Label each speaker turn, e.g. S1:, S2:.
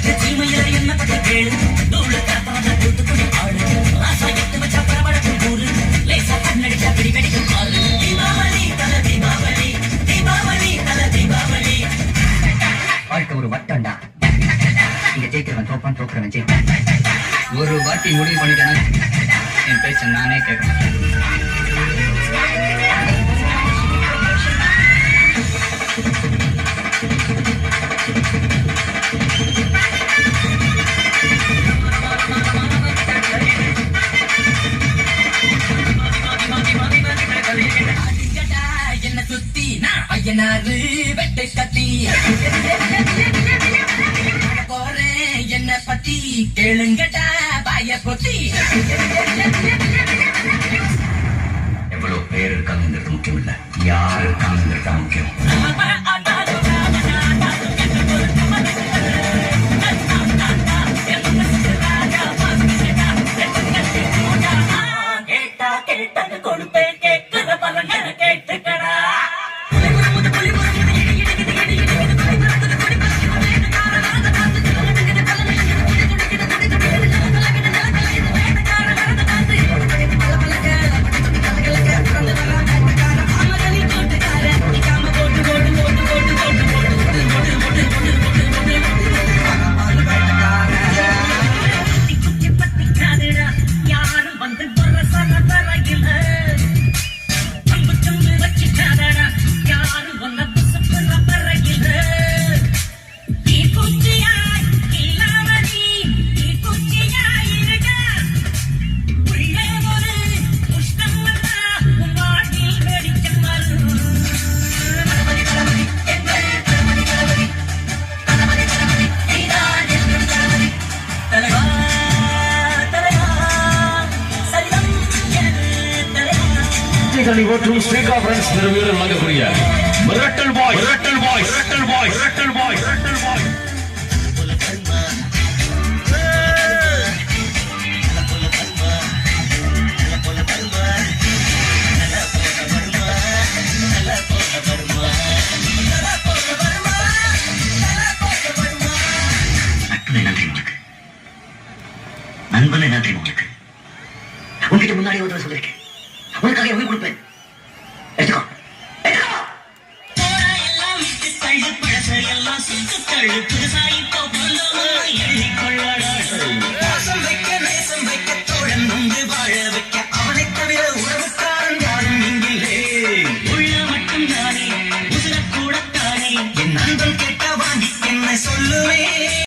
S1: என்ன பத்தி கேளு தூள கரப்பாத தூத்துக்குடி ஆடு ராசா எட்டு வச்சா பரபரப்பு ஊரு லேசா கண்ணடிச்சா பிடி வெடிக்கும் ஆளு தீபாவளி தல தீபாவளி தீபாவளி தல தீபாவளி வாழ்க்கை ஒரு வட்டம்டா இங்க ஜெயிக்கிறவன் தோப்பான் தோக்குறவன் ஜெயிப்பான் ஒரு வாட்டி முடிவு பண்ணிட்டேன்னா என் பேச்ச நானே கேட்கிறேன் என்ன சுத்தி நான் ஐயனாரு வெட்டை கத்தி போறேன் என்ன பத்தி கேளுங்கடா பாய பொத்தி எவ்வளவு பேர் இருக்காங்கிறது முக்கியம் இல்ல யார் இருக்காங்கிறது முக்கியம் கேட்டா கேட்டது கொடுப்பேன் கேட்கிற பலன் கேட்டுக்கடா
S2: மற்றும் ஸ்ரீகா பிரான்ஸ் நிறுவனம் வழங்கக்கூடிய மிரட்டல் பாய் மிரட்டல் பாய் மிரட்டல் பாய் மிரட்டல் பாய் மிரட்டல் பாய்
S1: நண்பன் என்ன தெரியும் உங்களுக்கு உங்ககிட்ட முன்னாடி ஒரு சொல்லிருக்கேன் உனக்காக உயிர் கொடுப்பேன்